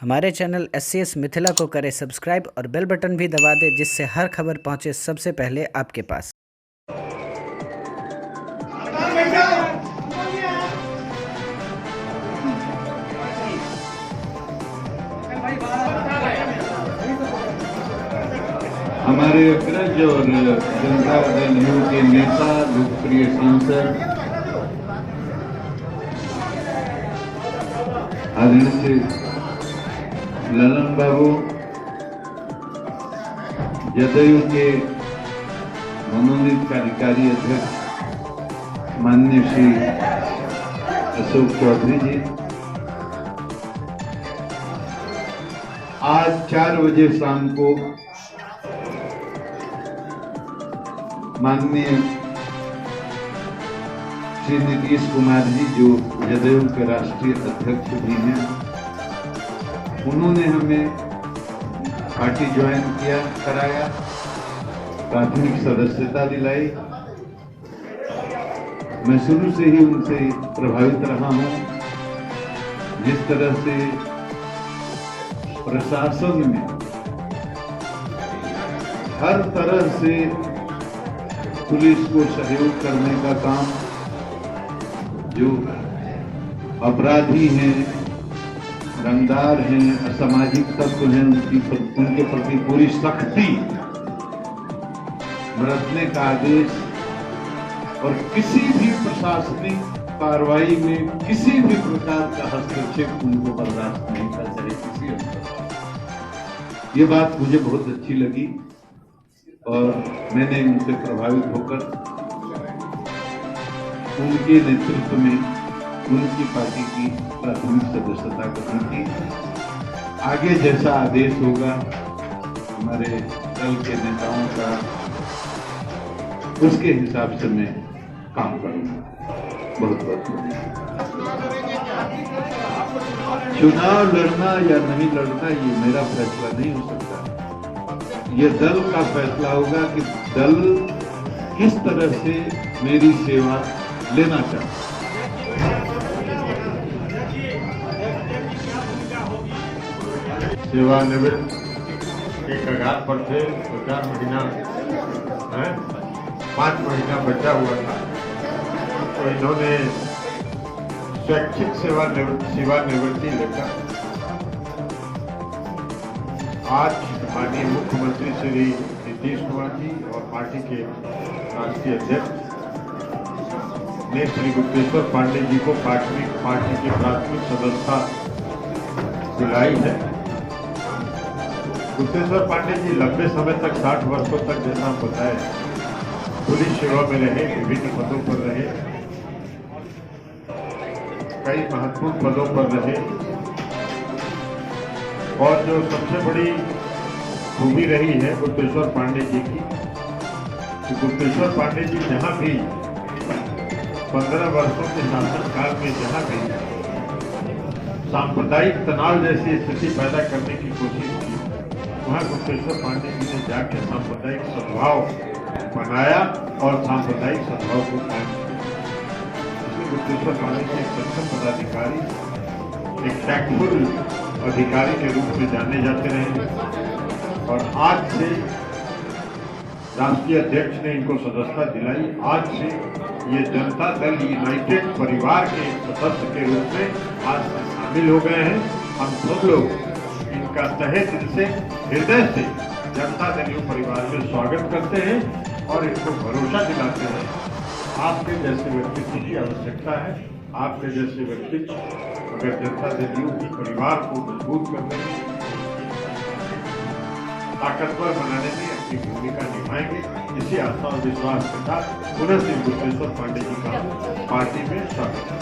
हमारे channel SCS Mithila को करें सब्सक्राइब और बेल बटन भी दबा दें, जिससे हर खबर पहुंचे सबसे पहले आपके पास। हमारे अग्रज और जनता दल यू के नेता, लोकप्रिय सांसद आदरणीय ललन बाबू, जदयू के मनोनीत कार्यकारी अध्यक्ष माननीय श्री अशोक चौधरी जी, आज 4 बजे शाम को माननीय श्री नीतीश कुमार जी, जो जदयू के राष्ट्रीय अध्यक्ष भी हैं, उन्होंने हमें पार्टी ज्वाइन कराया, प्राथमिक सदस्यता दिलाई। मैं शुरू से ही उनसे प्रभावित रहा हूं। जिस तरह से प्रशासन में हर तरह से पुलिस को सहयोग करने का काम, जो अपराधी हैं, रंगदार हैं, असामाजिक तत्व हैं, उनके प्रति पूरी सख्ती बरतने का आदेश, और किसी भी प्रशासनिक कार्रवाई में किसी भी प्रकार का हस्तक्षेप उनको बर्दाश्त नहीं कर, चाहे किसी स्तर पर। ये बात मुझे बहुत अच्छी लगी और मैंने उनसे प्रभावित होकर उनके नेतृत्व में उनकी पार्टी की प्राथमिक सदस्यता ग्रहण की। आगे जैसा आदेश होगा हमारे दल के नेताओं का, उसके हिसाब से मैं काम करूंगा। बहुत बहुत चुनाव लड़ना या नहीं लड़ना ये मेरा फैसला नहीं हो सकता। ये दल का फैसला होगा कि दल किस तरह से मेरी सेवा लेना चाहता। सेवानिवृत्त के कगार पर थे तो 4 महीना 5 महीना बचा हुआ था, तो इन्होंने स्वैच्छिक सेवानिवृत्ति लेकर आज माननीय मुख्यमंत्री श्री नीतीश कुमार जी और पार्टी के राष्ट्रीय अध्यक्ष ने श्री गुप्तेश्वर पांडे जी को पार्टी की प्राथमिक सदस्यता दिलाई है। गुप्तेश्वर पांडे जी लंबे समय तक 60 वर्षों तक, जैसा हम बताए, पुलिस सेवा में रहे, विभिन्न पदों पर रहे, कई महत्वपूर्ण पदों पर रहे, और जो सबसे बड़ी खूबी रही है गुप्तेश्वर पांडे जी की, कि गुप्तेश्वर पांडे जी जहां भी 15 वर्षों के शासनकाल में जहां भी सांप्रदायिक तनाव जैसी स्थिति पैदा करने की कोशिश की, वहां गुप्तेश्वर पांडे जी ने जाके सांप्रदायिक सद्भाव बनाया और सांप्रदायिक सद्भाव को कायम किया। इसलिए गुप्तेश्वर पांडे जी एक सक्षम पदाधिकारी, एक टैक्टफुल अधिकारी के रूप में जाने जाते रहे, और आज से राष्ट्रीय अध्यक्ष ने इनको सदस्यता दिलाई। आज से ये जनता दल यूनाइटेड परिवार के सदस्य के रूप में आज से शामिल हो गए हैं। हम सब लोग इनका तहे दिल से, हृदय से जनता दल यू परिवार में स्वागत करते हैं और इनको भरोसा दिलाते हैं। आपके जैसे व्यक्तित्व की आवश्यकता है। आपके जैसे व्यक्तित्व अगर जनता दल यू की परिवार को मजबूत करने में, ताकतवर बनाने में अपनी भूमिका निभाएंगे। इसी आस्था और विश्वास के साथ पुनः श्री गुप्तेश्वर पांडे जी का पार्टी में स्वागत है।